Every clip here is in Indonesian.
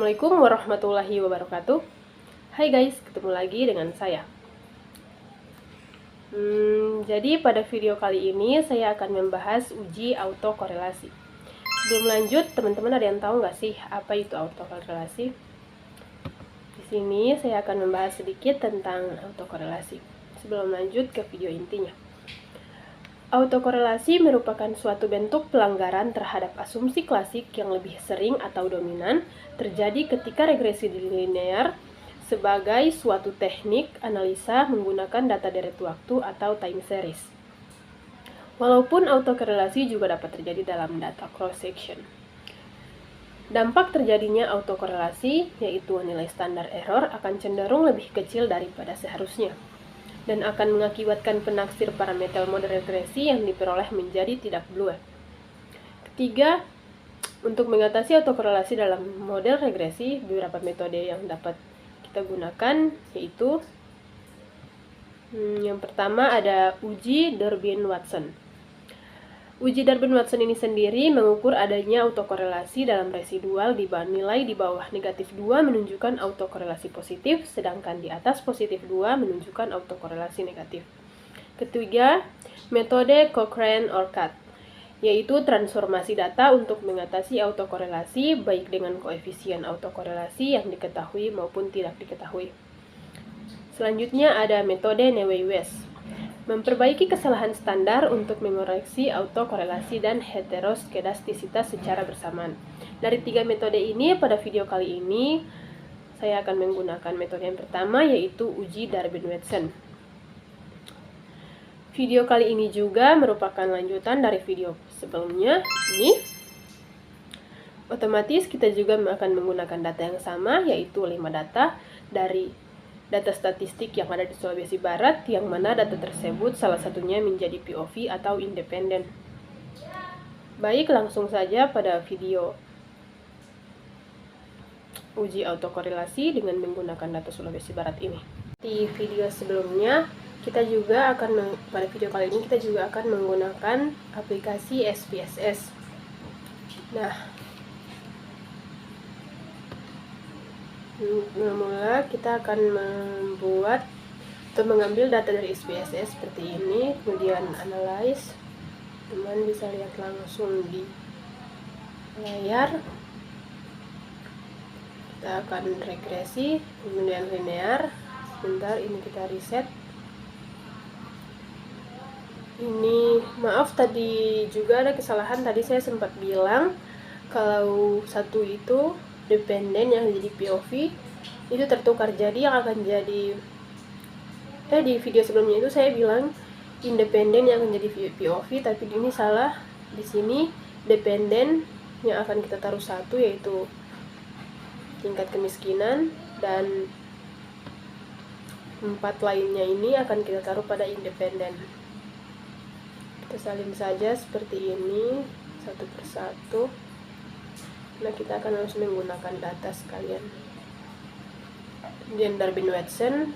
Assalamualaikum warahmatullahi wabarakatuh. Hai guys, ketemu lagi dengan saya. Jadi pada video kali ini saya akan membahas uji autokorelasi. Sebelum lanjut, teman-teman ada yang tahu nggak sih apa itu autokorelasi? Di sini saya akan membahas sedikit tentang autokorelasi. Sebelum lanjut ke video intinya. Autokorelasi merupakan suatu bentuk pelanggaran terhadap asumsi klasik yang lebih sering atau dominan terjadi ketika regresi linear sebagai suatu teknik analisa menggunakan data deret waktu atau time series. Walaupun autokorelasi juga dapat terjadi dalam data cross-section. Dampak terjadinya autokorelasi, yaitu nilai standar error akan cenderung lebih kecil daripada seharusnya, dan akan mengakibatkan penaksir parameter model regresi yang diperoleh menjadi tidak blue. Ketiga, untuk mengatasi autokorelasi dalam model regresi, beberapa metode yang dapat kita gunakan yaitu yang pertama ada uji Durbin-Watson. Uji Durbin-Watson ini sendiri mengukur adanya autokorelasi dalam residual di nilai di bawah negatif 2 menunjukkan autokorelasi positif, sedangkan di atas positif 2 menunjukkan autokorelasi negatif. Ketiga, metode Cochrane-Orcutt, yaitu transformasi data untuk mengatasi autokorelasi baik dengan koefisien autokorelasi yang diketahui maupun tidak diketahui. Selanjutnya ada metode Newey-West, memperbaiki kesalahan standar untuk mengoreksi autokorelasi dan heteroskedastisitas secara bersamaan. Dari tiga metode ini, pada video kali ini saya akan menggunakan metode yang pertama, yaitu uji Durbin-Watson. Video kali ini juga merupakan lanjutan dari video sebelumnya. Ini otomatis kita juga akan menggunakan data yang sama, yaitu 5 data dari data statistik yang ada di Sulawesi Barat, yang mana data tersebut salah satunya menjadi POV atau independen. Baik, langsung saja pada video uji autokorelasi dengan menggunakan data Sulawesi Barat ini. Di video sebelumnya, pada video kali ini kita juga akan menggunakan aplikasi SPSS. Nah, mula kita akan membuat atau mengambil data dari SPSS seperti ini, kemudian analyze. Teman bisa lihat langsung di layar. Kita akan regresi, kemudian linear. Sebentar, ini kita reset. Ini maaf, tadi juga ada kesalahan. Tadi saya sempat bilang kalau satu itu dependen yang jadi POV itu tertukar, jadi yang akan jadi di video sebelumnya itu saya bilang independen yang akan jadi POV, tapi ini salah. Di sini dependen yang akan kita taruh satu, yaitu tingkat kemiskinan, dan 4 lainnya ini akan kita taruh pada independen. Kita salin saja seperti ini satu persatu. Nah, kita akan langsung menggunakan data sekalian. Kemudian Durbin-Watson.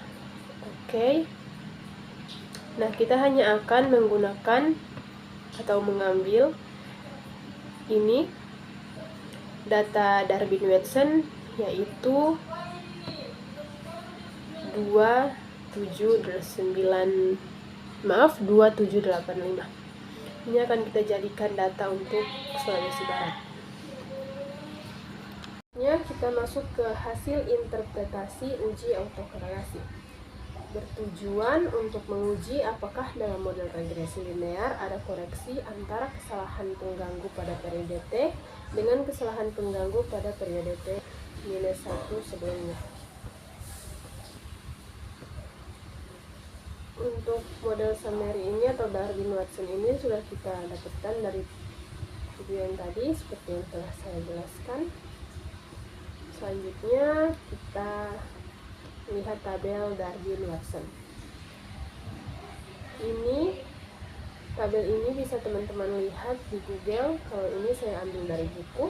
Oke. Nah, kita hanya akan menggunakan atau mengambil ini data Durbin-Watson, yaitu 2785. Ini akan kita jadikan data untuk Sulawesi Barat. Kita masuk ke hasil interpretasi uji autokorelasi. Bertujuan untuk menguji apakah dalam model regresi linear ada koreksi antara kesalahan pengganggu pada periode T dengan kesalahan pengganggu pada periode T-1 sebelumnya. Untuk model summary ini atau Durbin-Watson ini sudah kita dapatkan dari video yang tadi seperti yang telah saya jelaskan. Selanjutnya kita lihat tabel Durbin-Watson. Tabel ini bisa teman-teman lihat di Google. Kalau ini saya ambil dari buku.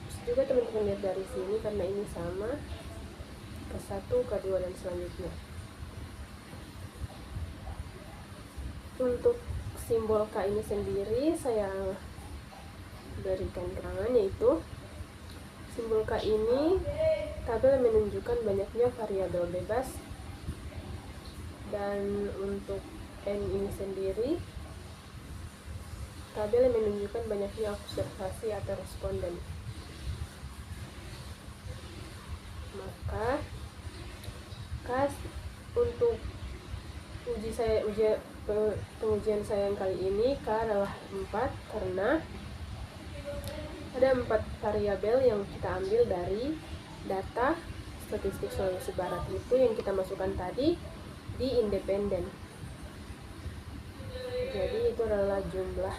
Bisa juga teman-teman lihat dari sini karena ini sama ke-1, ke-2 dan selanjutnya. Untuk simbol K ini sendiri saya berikan keterangan, yaitu Simbol K ini tabel menunjukkan banyaknya variabel bebas, dan untuk N ini sendiri tabel menunjukkan banyaknya observasi atau responden. Maka untuk pengujian saya yang kali ini K adalah 4 karena ada 4 variabel yang kita ambil dari data statistik Sulawesi Barat itu yang kita masukkan tadi di independen. Jadi itu adalah jumlah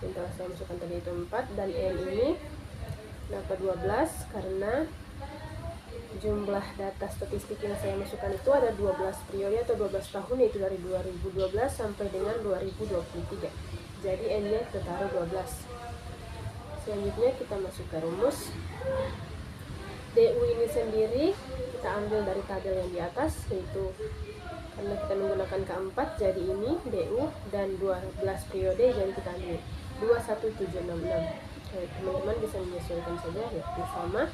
yang telah saya masukkan tadi itu 4, dan N ini kenapa 12 karena jumlah data statistik yang saya masukkan itu ada 12 periode atau 12 tahun, yaitu dari 2012 sampai dengan 2023. Jadi N-nya kita taruh 12. Selanjutnya kita masuk ke rumus. DU ini sendiri kita ambil dari tabel yang di atas, yaitu karena kita menggunakan K4 jadi ini DU, dan 12 periode jadi kita ambil 21766. Teman-teman bisa menyesuaikan saja, yaitu sama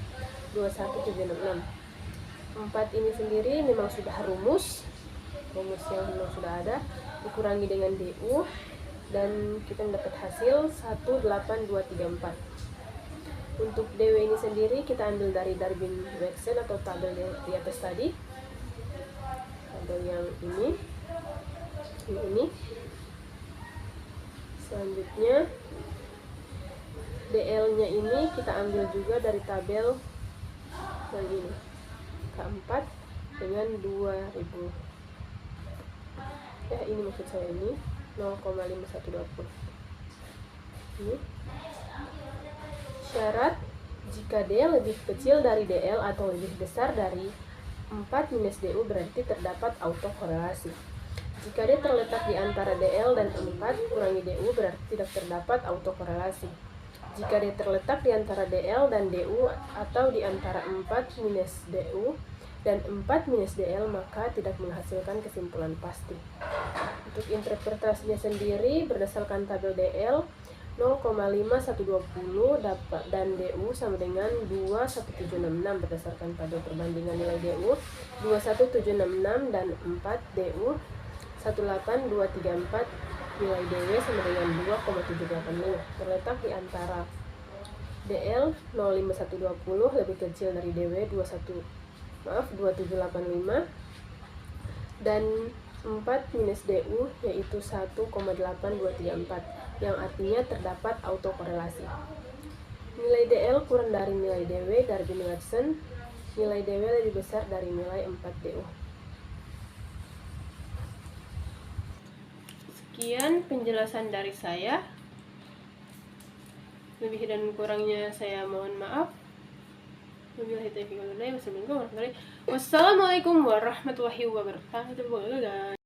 21766. 4 ini sendiri memang sudah rumus yang memang sudah ada, dikurangi dengan DU, dan kita mendapat hasil 18234. Untuk DW ini sendiri kita ambil dari Darwin-Waxen atau tabel yang di atas tadi, tabel yang ini. Selanjutnya DL-nya ini kita ambil juga dari tabel yang ini, K4 dengan 2000. Ini maksud saya ini 0,5120. Ini syarat jika D lebih kecil dari DL atau lebih besar dari 4 minus DU berarti terdapat autokorelasi. Jika D terletak di antara DL dan 4 kurangi DU berarti tidak terdapat autokorelasi. Jika D terletak di antara DL dan DU atau di antara 4 minus DU dan 4 minus DL maka tidak menghasilkan kesimpulan pasti. Untuk interpretasinya sendiri berdasarkan tabel DL 0,5120 dan DU sama dengan 21766 berdasarkan tabel perbandingan nilai DU 21766 dan 4 DU 18234, nilai DW sama dengan 2,785. Terletak di antara DL 05120 lebih kecil dari DW 2785 dan 4 minus DU yaitu 1,8234, yang artinya terdapat autokorelasi. Nilai DL kurang dari nilai DW Darwin-Waxen, nilai DW lebih besar dari nilai 4 DU. Sekian penjelasan dari saya. Lebih dan kurangnya saya mohon maaf. Wassalamualaikum warahmatullahi wabarakatuh.